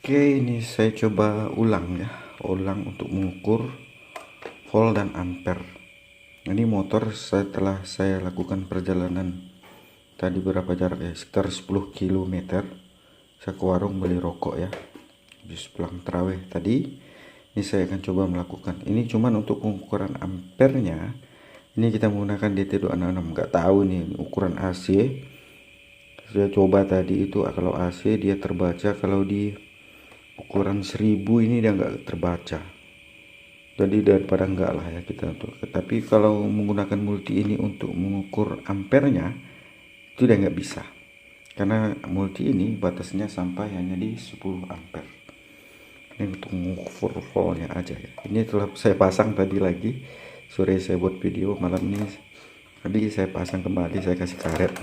Oke, ini saya coba ulang untuk mengukur volt dan ampere. Ini motor setelah saya lakukan perjalanan tadi berapa jarak ya, sekitar 10 km. Saya ke warung beli rokok ya, habis pulang terawih tadi. Ini saya akan coba melakukan ini cuman untuk pengukuran ampernya. Ini kita menggunakan DT266, nggak tahu nih ukuran AC. Saya coba tadi itu kalau AC dia terbaca, kalau di ukuran 1000 ini dia nggak terbaca. Jadi daripada enggak lah ya kita untuk, tapi kalau menggunakan multi ini untuk mengukur ampernya itu dia nggak bisa, karena multi ini batasnya sampai hanya di 10 ampere. Ini untuk mengukur voltnya aja ya. Ini telah saya pasang tadi lagi sore, saya buat video malam ini, tadi saya pasang kembali, saya kasih karet.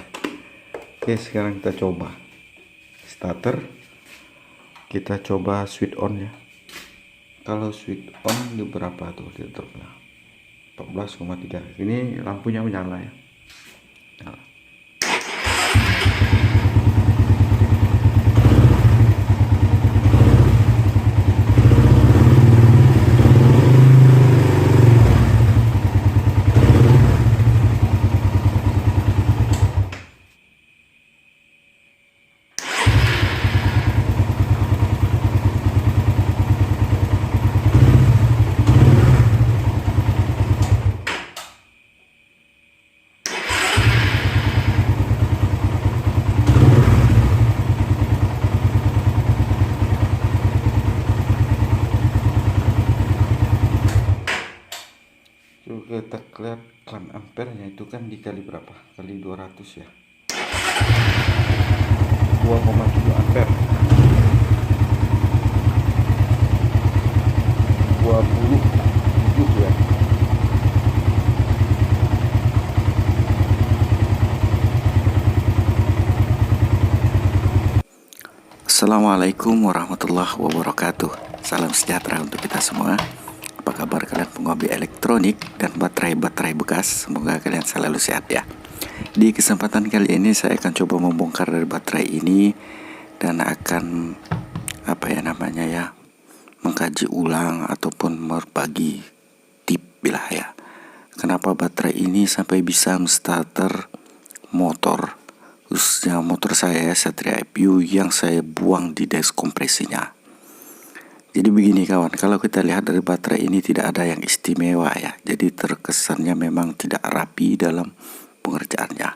Oke, sekarang kita coba starter, kita coba switch on ya. Kalau switch on di berapa tuh dia dropnya, 14,3. Ini lampunya menyala ya, nyala. Kita lihat klan ampernya itu kan dikali berapa, kali 200 ya, 2,7 ampere, 27 ya. Assalamualaikum warahmatullahi wabarakatuh. Salam sejahtera untuk kita semua. Apa kabar kalian penghobi elektronik dan baterai-baterai bekas? Semoga kalian selalu sehat ya. Di kesempatan kali ini saya akan coba membongkar dari baterai ini dan akan mengkaji ulang ataupun berbagi tip bila ya. Kenapa baterai ini sampai bisa starter motor, khususnya motor saya Satria IPU yang saya buang di deskompresinya. Jadi begini kawan, kalau kita lihat dari baterai ini tidak ada yang istimewa ya. Jadi terkesannya memang tidak rapi dalam pengerjaannya.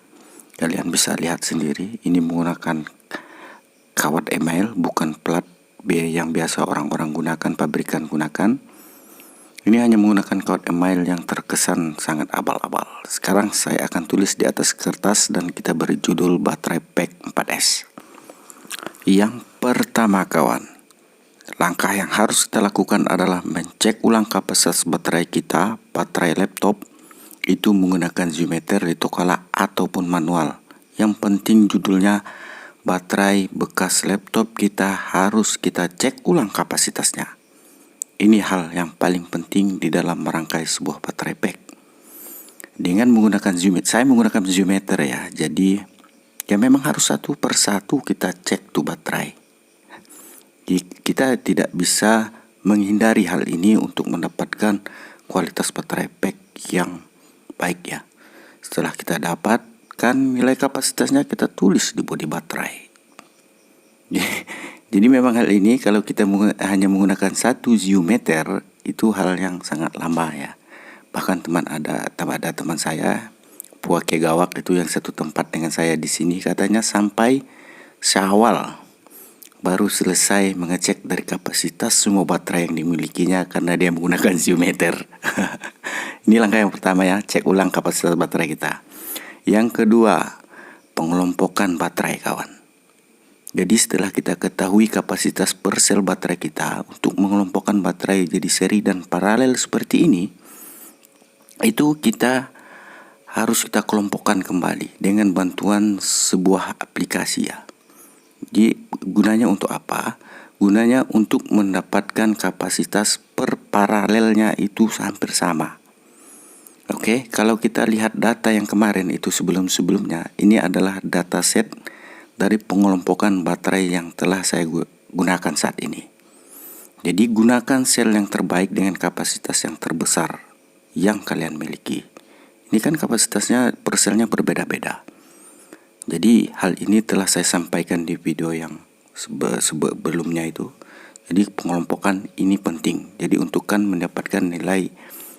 Kalian bisa lihat sendiri, ini menggunakan kawat email, bukan plat B yang biasa orang-orang gunakan, pabrikan gunakan. Ini hanya menggunakan kawat email yang terkesan sangat abal-abal. Sekarang saya akan tulis di atas kertas dan kita beri judul baterai pack 4S. Yang pertama kawan, langkah yang harus kita lakukan adalah mencek ulang kapasitas baterai kita, baterai laptop, itu menggunakan Zimeter, litokala ataupun manual. Yang penting judulnya baterai bekas laptop kita harus kita cek ulang kapasitasnya. Ini hal yang paling penting di dalam merangkai sebuah baterai pack. Dengan menggunakan Zimeter, saya menggunakan Zimeter ya, jadi ya memang harus satu persatu kita cek tuh baterai. Kita tidak bisa menghindari hal ini untuk mendapatkan kualitas baterai pack yang baik ya. Setelah kita dapatkan nilai kapasitasnya, kita tulis di bodi baterai. Jadi memang hal ini kalau kita hanya menggunakan satu Zimeter itu hal yang sangat lama ya. Bahkan ada teman saya Puake Gawak itu yang satu tempat dengan saya di sini, katanya sampai Syawal baru selesai mengecek dari kapasitas semua baterai yang dimilikinya karena dia menggunakan Zimeter. Ini langkah yang pertama ya, cek ulang kapasitas baterai kita. Yang kedua, pengelompokan baterai kawan. Jadi setelah kita ketahui kapasitas per sel baterai kita, untuk mengelompokkan baterai jadi seri dan paralel seperti ini, itu kita harus kita kelompokkan kembali dengan bantuan sebuah aplikasi ya. Jadi gunanya untuk apa? Gunanya untuk mendapatkan kapasitas per paralelnya itu hampir sama. Oke, kalau kita lihat data yang kemarin itu sebelum-sebelumnya, ini adalah data set dari pengelompokan baterai yang telah saya gunakan saat ini. Jadi gunakan sel yang terbaik dengan kapasitas yang terbesar yang kalian miliki. Ini kan kapasitasnya per selnya berbeda-beda. Jadi hal ini telah saya sampaikan di video yang sebelumnya itu. Jadi pengelompokan ini penting. Jadi untuk kan mendapatkan nilai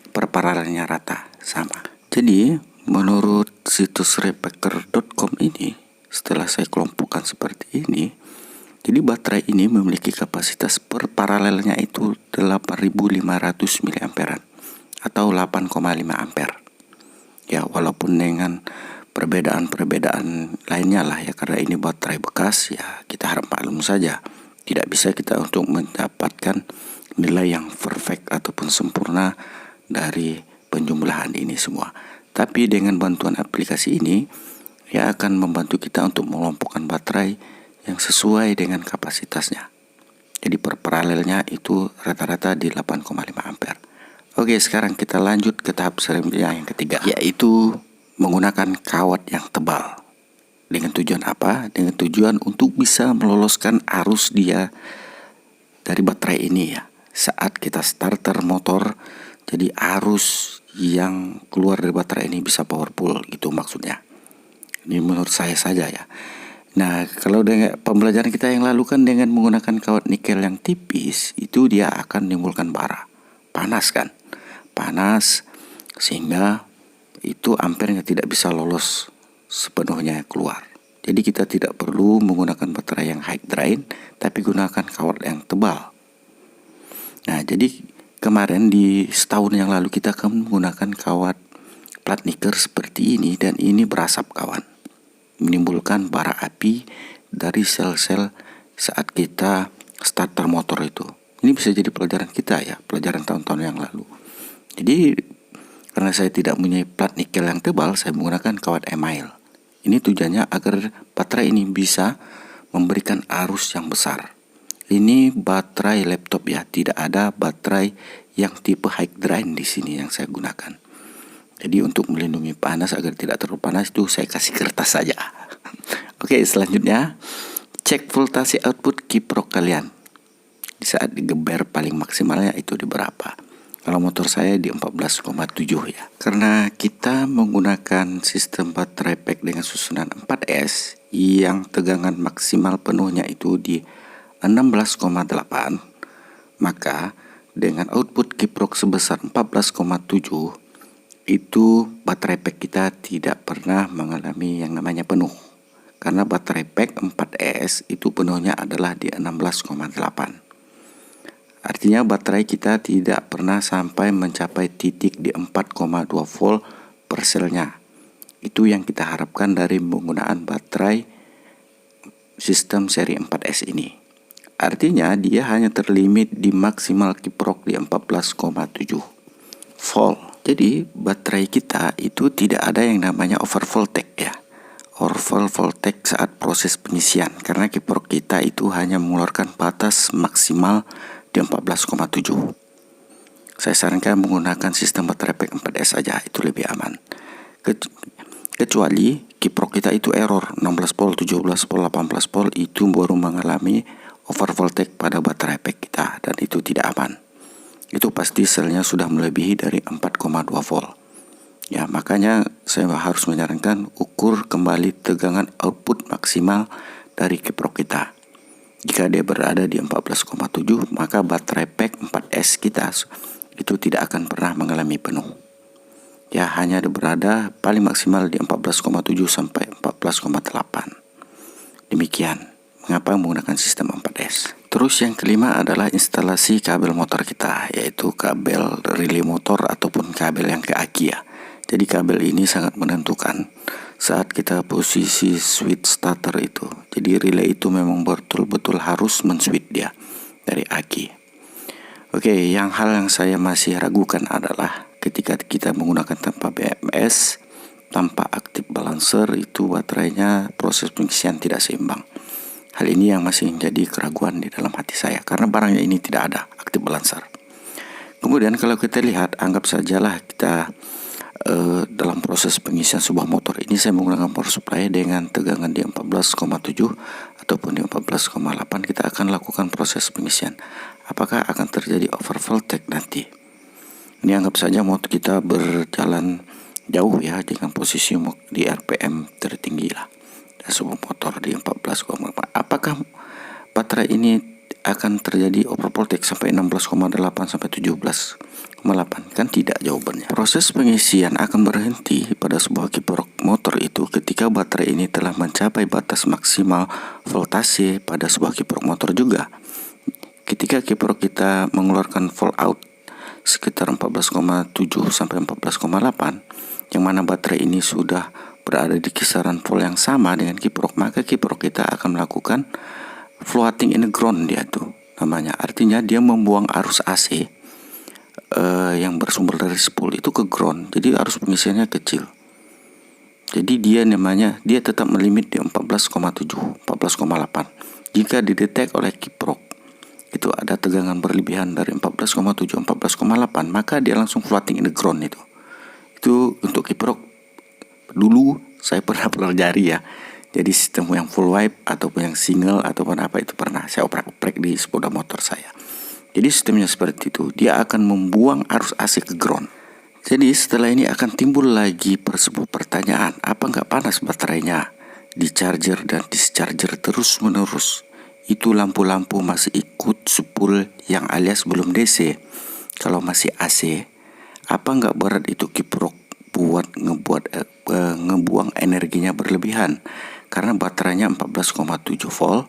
perparalelnya rata sama. Jadi menurut situs repacker.com ini, setelah saya kelompokkan seperti ini, jadi baterai ini memiliki kapasitas per paralelnya itu 8500 mAh atau 8,5 ampere. Ya, walaupun dengan perbedaan-perbedaan lainnya lah ya, karena ini baterai bekas ya, kita harap maklum saja. Tidak bisa kita untuk mendapatkan nilai yang perfect ataupun sempurna dari penjumlahan ini semua. Tapi dengan bantuan aplikasi ini ya akan membantu kita untuk mengelompokkan baterai yang sesuai dengan kapasitasnya. Jadi per paralelnya itu rata-rata di 8,5 ampere. Oke, sekarang kita lanjut ke tahap selanjutnya yang ketiga, yaitu menggunakan kawat yang tebal. Dengan tujuan apa? Dengan tujuan untuk bisa meloloskan arus dia dari baterai ini ya. Saat kita starter motor, jadi arus yang keluar dari baterai ini bisa powerful, gitu maksudnya. Ini menurut saya saja ya. Nah, kalau dengan pembelajaran kita yang lalu kan dengan menggunakan kawat nikel yang tipis, itu dia akan menimbulkan bara. Panas kan? Panas sehingga itu ampernya tidak bisa lolos sepenuhnya keluar. Jadi kita tidak perlu menggunakan baterai yang high drain, tapi gunakan kawat yang tebal. Nah, jadi kemarin di setahun yang lalu kita akan menggunakan kawat plat nikel seperti ini, dan ini berasap kawan. Menimbulkan bara api dari sel-sel saat kita starter motor itu. Ini bisa jadi pelajaran kita ya, pelajaran tahun-tahun yang lalu. Jadi karena saya tidak punya plat nikel yang tebal, saya menggunakan kawat email. Ini tujuannya agar baterai ini bisa memberikan arus yang besar. Ini baterai laptop ya, tidak ada baterai yang tipe high drain di sini yang saya gunakan. Jadi untuk melindungi panas agar tidak terlalu panas itu saya kasih kertas saja. Oke, selanjutnya cek voltase output kiprok kalian. Di saat digeber paling maksimalnya itu di berapa? Kalau motor saya di 14,7 ya. Karena kita menggunakan sistem baterai pack dengan susunan 4S yang tegangan maksimal penuhnya itu di 16,8, maka dengan output kiprok sebesar 14,7 itu baterai pack kita tidak pernah mengalami yang namanya penuh. Karena baterai pack 4S itu penuhnya adalah di 16,8. Artinya baterai kita tidak pernah sampai mencapai titik di 4,2 volt per selnya. Itu yang kita harapkan dari penggunaan baterai sistem seri 4S ini. Artinya dia hanya terlimit di maksimal kiprok di 14,7 volt. Jadi baterai kita itu tidak ada yang namanya over voltage ya. Over voltage saat proses pengisian, karena kiprok kita itu hanya mengeluarkan batas maksimal di 14,7. Saya sarankan menggunakan sistem baterai pack 4S saja, itu lebih aman. Kecuali kiprok kita itu error 16 volt, 17 volt, 18 volt, itu baru mengalami over voltage pada baterai pack kita, dan itu tidak aman. Itu pasti selnya sudah melebihi dari 4,2 volt. Ya, makanya saya harus menyarankan ukur kembali tegangan output maksimal dari kiprok kita. Jika dia berada di 14,7, maka baterai pack 4S kita itu tidak akan pernah mengalami penuh. Ya, hanya berada paling maksimal di 14,7 sampai 14,8. Demikian mengapa menggunakan sistem 4S. Terus yang kelima adalah instalasi kabel motor kita, yaitu kabel relay motor ataupun kabel yang ke aki ya. Jadi kabel ini sangat menentukan saat kita posisi switch starter itu. Jadi relay itu memang betul-betul harus men-switch dia dari aki. Oke, hal yang saya masih ragukan adalah ketika kita menggunakan tanpa BMS, tanpa active balancer, itu baterainya proses pengisian tidak seimbang. Hal ini yang masih menjadi keraguan di dalam hati saya, karena barangnya ini tidak ada active balancer. Kemudian kalau kita lihat, anggap sajalah kita dalam proses pengisian sebuah motor ini saya menggunakan power supply dengan tegangan di 14,7 ataupun di 14,8. Kita akan lakukan proses pengisian. Apakah akan terjadi over voltage nanti? Ini anggap saja motor kita berjalan jauh ya, dengan posisi di RPM tertinggi lah, dan sebuah motor di 14,4. Apakah baterai ini akan terjadi over voltage sampai 16,8 sampai 17,8? Kan tidak jawabannya. Proses pengisian akan berhenti pada sebuah kiprok motor itu ketika baterai ini telah mencapai batas maksimal voltase pada sebuah kiprok motor juga. Ketika kiprok kita mengeluarkan volt out sekitar 14,7 sampai 14,8, yang mana baterai ini sudah berada di kisaran volt yang sama dengan kiprok, maka kiprok kita akan melakukan floating in the ground, dia tuh namanya. Artinya dia membuang arus AC yang bersumber dari spool itu ke ground, jadi arus pengisiannya kecil. Jadi dia tetap melimit di 14,7, 14,8. Jika didetek oleh kiprok itu ada tegangan berlebihan dari 14,7, 14,8, maka dia langsung floating in the ground itu. Itu untuk kiprok dulu saya pernah pelajari ya. Jadi sistem yang full wipe ataupun yang single ataupun apa itu pernah saya oprek-oprek di sepeda motor saya. Jadi sistemnya seperti itu, dia akan membuang arus AC ke ground. Jadi setelah ini akan timbul lagi sebuah pertanyaan, apa nggak panas baterainya? Di charger dan discharger terus menerus, itu lampu-lampu masih ikut spool yang alias belum DC. Kalau masih AC, apa nggak berat itu kiprok ngebuang energinya berlebihan? Karena baterainya 14,7 volt,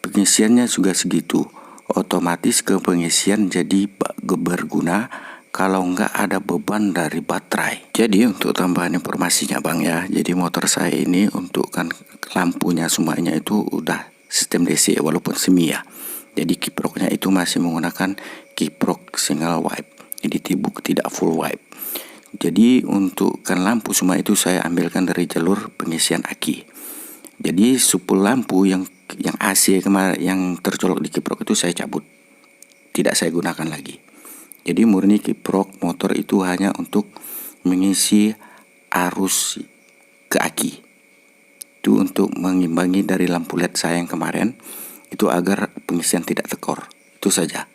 pengisiannya juga segitu. Otomatis ke pengisian jadi berguna kalau nggak ada beban dari baterai. Jadi untuk tambahan informasinya Bang ya, jadi motor saya ini untuk kan lampunya semuanya itu udah sistem DC walaupun semi ya. Jadi kiproknya itu masih menggunakan kiprok single wipe, jadi tidak full wipe. Jadi untuk kan lampu semua itu saya ambilkan dari jalur pengisian aki. Jadi supul lampu yang AC kemarin yang tercolok di kiprok itu saya cabut, tidak saya gunakan lagi. Jadi murni kiprok motor itu hanya untuk mengisi arus ke aki. Itu untuk mengimbangi dari lampu LED saya yang kemarin itu agar pengisian tidak tekor. Itu saja.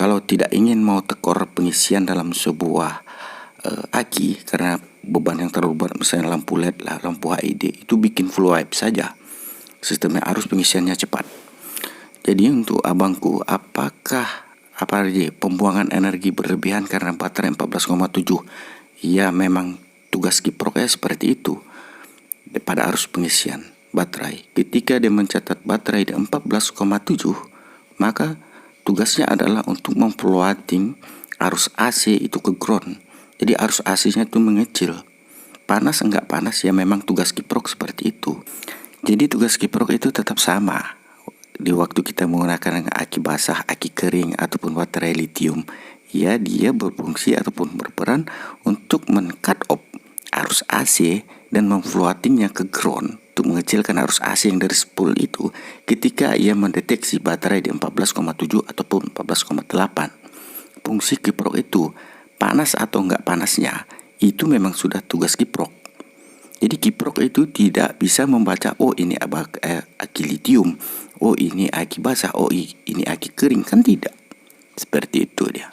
Kalau tidak ingin mau tekor pengisian dalam sebuah aki karena beban yang terlalu berat, misalnya lampu LED lah, lampu HID, itu bikin full wipe saja. Sistemnya arus pengisiannya cepat. Jadi untuk abangku, apakah pembuangan energi berlebihan karena baterai 14,7? Ya memang tugas kiproknya seperti itu pada arus pengisian baterai. Ketika dia mencatat baterai di 14,7, maka tugasnya adalah untuk memfloating arus AC itu ke ground. Jadi arus AC-nya itu mengecil. Panas enggak panas ya memang tugas kiprok seperti itu. Jadi tugas kiprok itu tetap sama. Di waktu kita menggunakan aki basah, aki kering ataupun baterai lithium, ya dia berfungsi ataupun berperan untuk men-cut off arus AC dan memfloatingnya ke ground untuk mengecilkan arus AC yang dari spool itu ketika ia mendeteksi baterai di 14,7 ataupun 14,8. Fungsi kiprok itu panas atau enggak panasnya itu memang sudah tugas kiprok. Jadi kiprok itu tidak bisa membaca ini aki lithium, ini aki basah, ini aki kering, kan tidak. Seperti itu dia.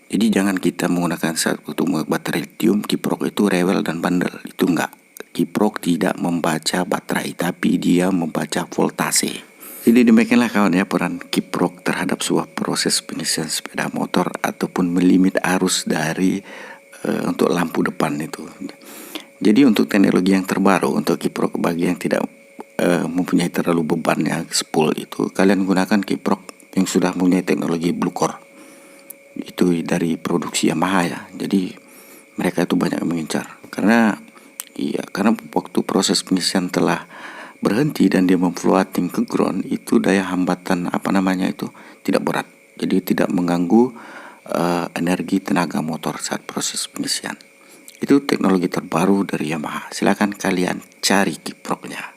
Jadi jangan kita menggunakan untuk baterai lithium kiprok itu rewel dan bandel, itu enggak. Kiprok tidak membaca baterai tapi dia membaca voltase. Jadi demikianlah kawan ya peran kiprok terhadap sebuah proses pengisian sepeda motor ataupun melimit arus dari untuk lampu depan itu. Jadi untuk teknologi yang terbaru untuk kiprok bagi yang tidak mempunyai terlalu beban ya spool itu, kalian gunakan kiprok yang sudah mempunyai teknologi blue core. Itu dari produksi Yamaha ya. Jadi mereka itu banyak mengincar karena waktu proses pengisian telah berhenti dan dia memfloating ke ground, itu daya hambatan itu tidak berat, jadi tidak mengganggu energi tenaga motor saat proses pengisian. Itu teknologi terbaru dari Yamaha. Silakan kalian cari kiproknya.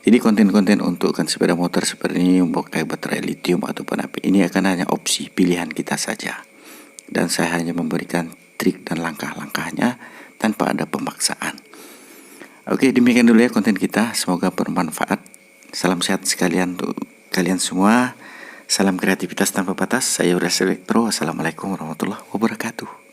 Jadi konten-konten untuk sepeda motor seperti ini memakai baterai lithium ataupun apa ini akan hanya opsi pilihan kita saja, dan saya hanya memberikan trik dan langkah-langkahnya tanpa ada pemaksaan. Oke, demikian dulu ya konten kita. Semoga bermanfaat. Salam sehat sekalian untuk kalian semua. Salam kreativitas tanpa batas. Saya Uras Elektro. Assalamualaikum warahmatullahi wabarakatuh.